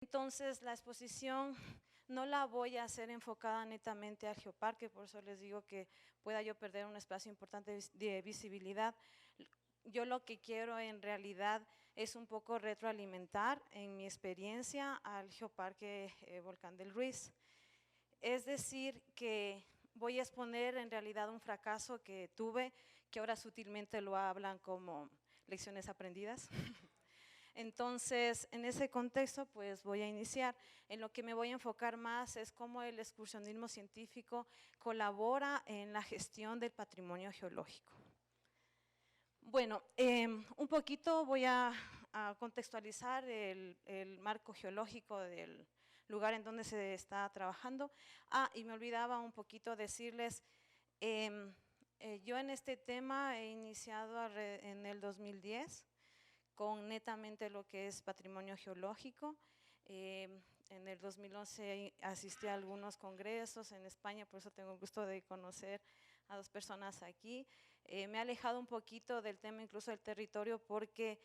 Entonces, la exposición no la voy a hacer enfocada netamente al geoparque, por eso les digo que pueda yo perder un espacio importante de visibilidad. Yo lo que quiero en realidad es un poco retroalimentar en mi experiencia al Geoparque Volcán del Ruiz. Es decir, que voy a exponer en realidad un fracaso que tuve, que ahora sutilmente lo hablan como lecciones aprendidas. Entonces, en ese contexto, pues voy a iniciar. En lo que me voy a enfocar más es cómo el excursionismo científico colabora en la gestión del patrimonio geológico. Bueno, un poquito voy a contextualizar el marco geológico del lugar en donde se está trabajando. Y me olvidaba un poquito decirles, yo en este tema he iniciado en el 2010, con netamente lo que es patrimonio geológico. En el 2011 asistí a algunos congresos en España, por eso tengo el gusto de conocer a dos personas aquí. Me he alejado un poquito del tema incluso del territorio porque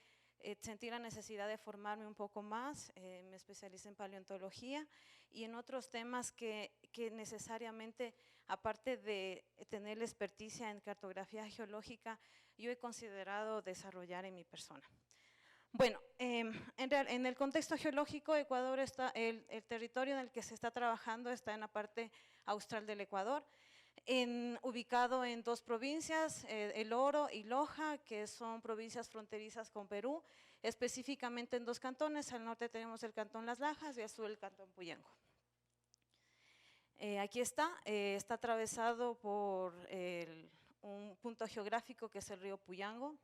sentí la necesidad de formarme un poco más, me especialicé en paleontología y en otros temas que necesariamente, aparte de tener la experticia en cartografía geológica, yo he considerado desarrollar en mi persona. Bueno, en el contexto geológico, Ecuador está, el territorio en el que se está trabajando está en la parte austral del Ecuador, ubicado en dos provincias, El Oro y Loja, que son provincias fronterizas con Perú, específicamente en dos cantones. Al norte tenemos el cantón Las Lajas y al sur el cantón Puyango. Aquí está atravesado por un punto geográfico que es el río Puyango.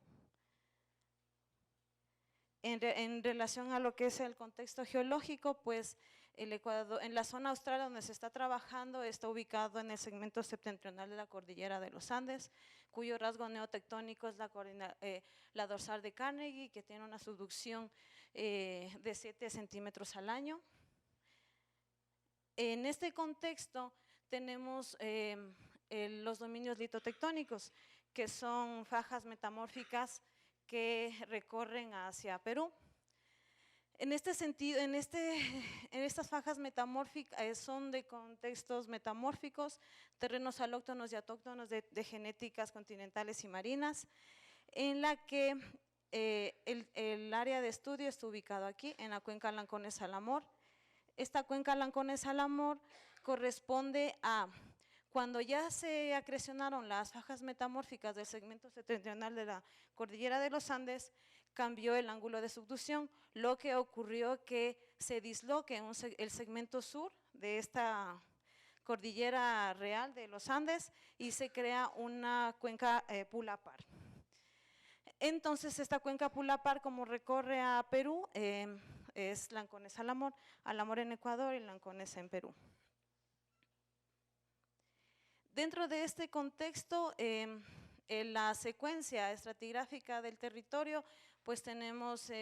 En relación a lo que es el contexto geológico, pues el Ecuador, en la zona austral donde se está trabajando, está ubicado en el segmento septentrional de la cordillera de los Andes, cuyo rasgo neotectónico es la dorsal de Carnegie, que tiene una subducción de 7 centímetros al año. En este contexto tenemos los dominios litotectónicos, que son fajas metamórficas que recorren hacia Perú. En este sentido, en estas fajas metamórficas son de contextos metamórficos, terrenos alóctonos y autóctonos de genéticas continentales y marinas, en la que el área de estudio está ubicado aquí, en la cuenca Lancones-Salamor. Esta cuenca Lancones-Salamor corresponde a cuando ya se acrecionaron las fajas metamórficas del segmento septentrional de la cordillera de los Andes, cambió el ángulo de subducción, lo que ocurrió que se disloque el segmento sur de esta cordillera real de los Andes y se crea una cuenca Pulapar. Entonces, esta cuenca Pulapar, como recorre a Perú, es Lancones-Salamor, Alamor en Ecuador y Lancones en Perú. Dentro de este contexto, en la secuencia estratigráfica del territorio, pues tenemos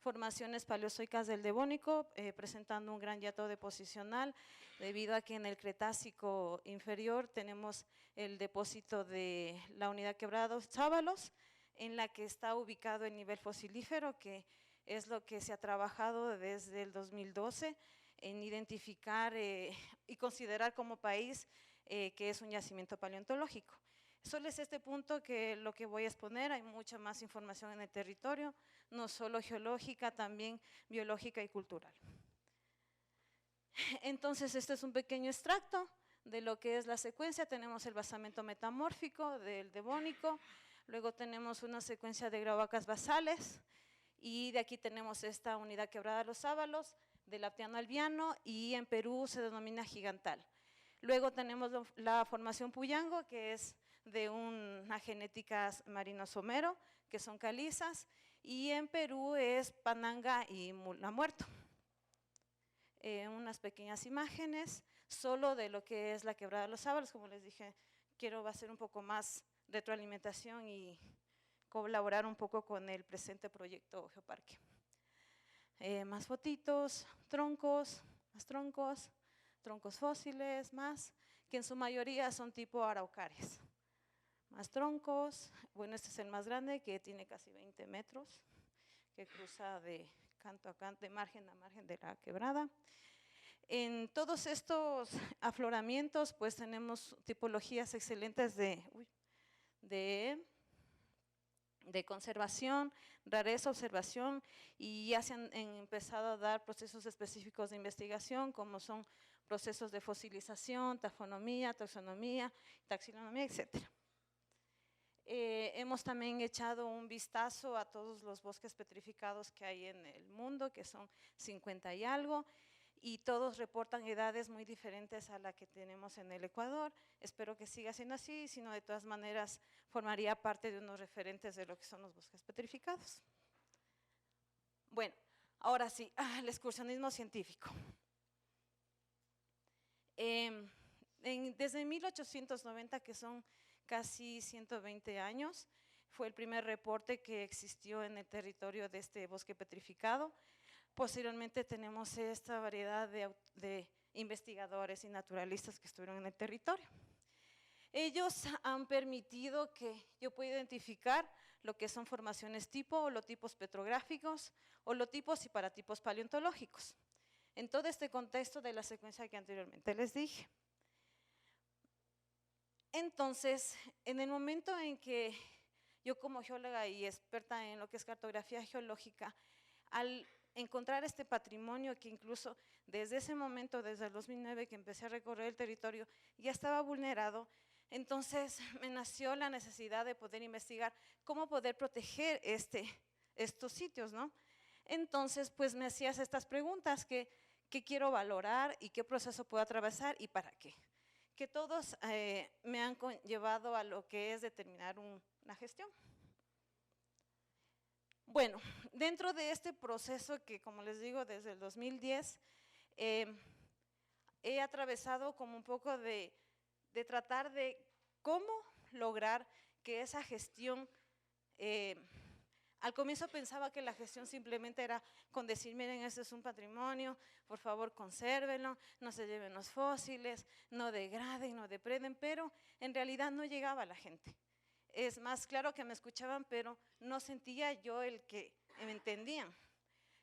formaciones paleozoicas del Devónico, presentando un gran hiato deposicional, debido a que en el Cretácico inferior tenemos el depósito de la unidad Quebrada Dos Sábalos, en la que está ubicado el nivel fosilífero, que es lo que se ha trabajado desde el 2012 en identificar y considerar como país que es un yacimiento paleontológico. Solo es este punto que lo que voy a exponer, hay mucha más información en el territorio, no solo geológica, también biológica y cultural. Entonces, este es un pequeño extracto de lo que es la secuencia. Tenemos el basamento metamórfico del Devónico, luego tenemos una secuencia de gravacas basales, y de aquí tenemos esta unidad Quebrada de los Sábalos, del Aptiano Albiano, y en Perú se denomina gigantal. Luego tenemos la formación Puyango, que es de una genética marino-somero, que son calizas, y en Perú es Pananga y Mula Muerto. Unas pequeñas imágenes, solo de lo que es la Quebrada de los Sábalos. Como les dije, quiero hacer un poco más retroalimentación y colaborar un poco con el presente proyecto Geoparque. Más fotitos, troncos, más troncos fósiles, más, que en su mayoría son tipo araucarias. Más troncos, bueno, este es el más grande, que tiene casi 20 metros, que cruza de canto a canto, de margen a margen de la quebrada. En todos estos afloramientos, pues tenemos tipologías excelentes de conservación, rareza, observación, y ya se han empezado a dar procesos específicos de investigación, como son procesos de fosilización, tafonomía, taxonomía, taxinomía, etc. Hemos también echado un vistazo a todos los bosques petrificados que hay en el mundo, que son 50 y algo, y todos reportan edades muy diferentes a la que tenemos en el Ecuador. Espero que siga siendo así, si no, de todas maneras formaría parte de unos referentes de lo que son los bosques petrificados. Bueno, ahora sí, el excursionismo científico. Desde 1890, que son casi 120 años, fue el primer reporte que existió en el territorio de este bosque petrificado. Posteriormente tenemos esta variedad de investigadores y naturalistas que estuvieron en el territorio. Ellos han permitido que yo pueda identificar lo que son formaciones tipo, holotipos petrográficos, holotipos y paratipos paleontológicos, en todo este contexto de la secuencia que anteriormente les dije. Entonces, en el momento en que yo como geóloga y experta en lo que es cartografía geológica, al encontrar este patrimonio que incluso desde ese momento, desde el 2009 que empecé a recorrer el territorio, ya estaba vulnerado, entonces me nació la necesidad de poder investigar cómo poder proteger estos sitios, ¿no? Entonces, pues me hacías estas preguntas, ¿qué quiero valorar y qué proceso puedo atravesar y para qué? Que todos me han llevado a lo que es determinar una gestión. Bueno, dentro de este proceso que, como les digo, desde el 2010, he atravesado como un poco de tratar de cómo lograr que esa gestión, al comienzo pensaba que la gestión simplemente era con decir, miren, este es un patrimonio, por favor consérvenlo, no se lleven los fósiles, no degraden, no depreden, pero en realidad no llegaba a la gente. Es más, claro que me escuchaban, pero no sentía yo el que me entendían.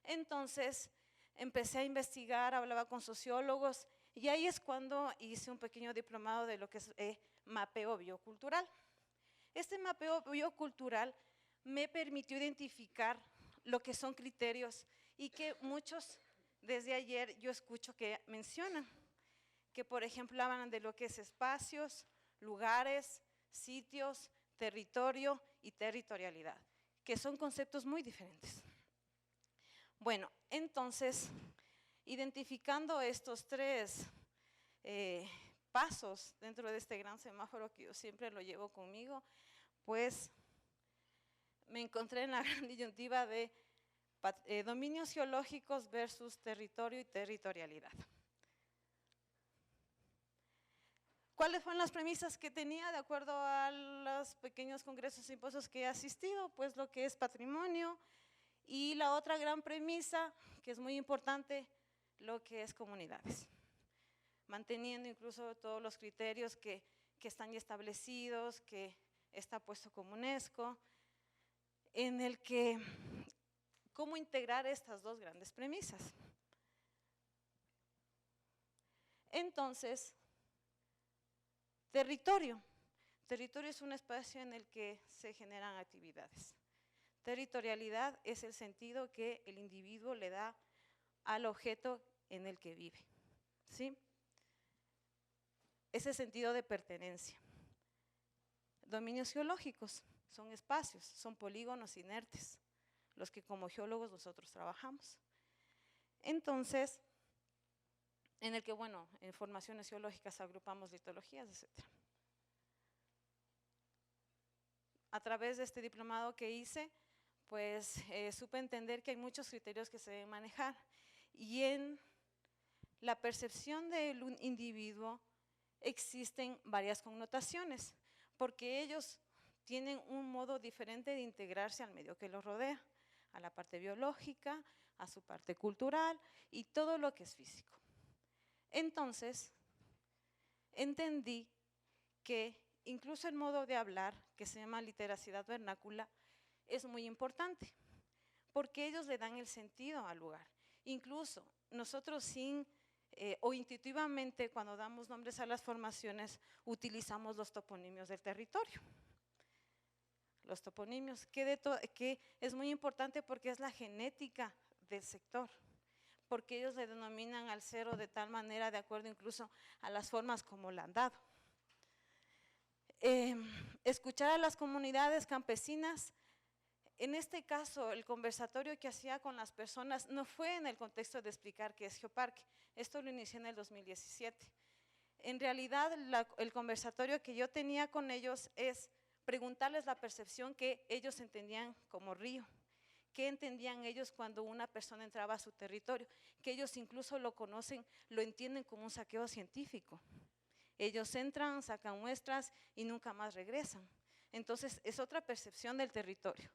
Entonces empecé a investigar, hablaba con sociólogos, y ahí es cuando hice un pequeño diplomado de lo que es mapeo biocultural. Este mapeo biocultural me permitió identificar lo que son criterios y que muchos desde ayer yo escucho que mencionan, que por ejemplo hablan de lo que es espacios, lugares, sitios, territorio y territorialidad, que son conceptos muy diferentes. Bueno, entonces, identificando estos tres pasos dentro de este gran semáforo que yo siempre lo llevo conmigo, pues me encontré en la gran disyuntiva de dominios geológicos versus territorio y territorialidad. ¿Cuáles fueron las premisas que tenía de acuerdo a los pequeños congresos y simposios que he asistido? Pues lo que es patrimonio, y la otra gran premisa, que es muy importante, lo que es comunidades. Manteniendo incluso todos los criterios que están ya establecidos, que está puesto como UNESCO, en el que cómo integrar estas dos grandes premisas. Entonces, territorio. Territorio es un espacio en el que se generan actividades. Territorialidad es el sentido que el individuo le da al objeto en el que vive, ¿sí? Ese sentido de pertenencia. Dominios geológicos son espacios, son polígonos inertes, los que como geólogos nosotros trabajamos. Entonces, en el que, bueno, en formaciones geológicas agrupamos litologías, etc. A través de este diplomado que hice, pues supe entender que hay muchos criterios que se deben manejar, y en la percepción del individuo existen varias connotaciones, porque ellos tienen un modo diferente de integrarse al medio que los rodea, a la parte biológica, a su parte cultural y todo lo que es físico. Entonces, entendí que incluso el modo de hablar, que se llama literacidad vernácula, es muy importante, porque ellos le dan el sentido al lugar. Incluso nosotros o intuitivamente cuando damos nombres a las formaciones utilizamos los toponimios del territorio. Los toponimios, que es muy importante porque es la genética del sector, porque ellos le denominan al cerro de tal manera, de acuerdo incluso a las formas como la han dado. Escuchar a las comunidades campesinas. En este caso, el conversatorio que hacía con las personas no fue en el contexto de explicar qué es Geoparque, esto lo inicié en el 2017. En realidad, el conversatorio que yo tenía con ellos es preguntarles la percepción que ellos entendían como río, qué entendían ellos cuando una persona entraba a su territorio, que ellos incluso lo conocen, lo entienden como un saqueo científico. Ellos entran, sacan muestras y nunca más regresan. Entonces, es otra percepción del territorio.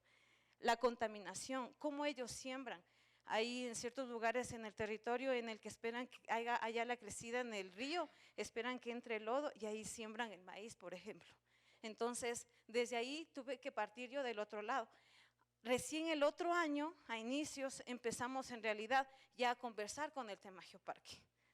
La contaminación, cómo ellos siembran. Hay en ciertos lugares en el territorio en el que esperan que haya la crecida en el río, esperan que entre el lodo y ahí siembran el maíz, por ejemplo. Entonces, desde ahí tuve que partir yo del otro lado. Recién el otro año, a inicios, empezamos en realidad ya a conversar con el tema Geoparque.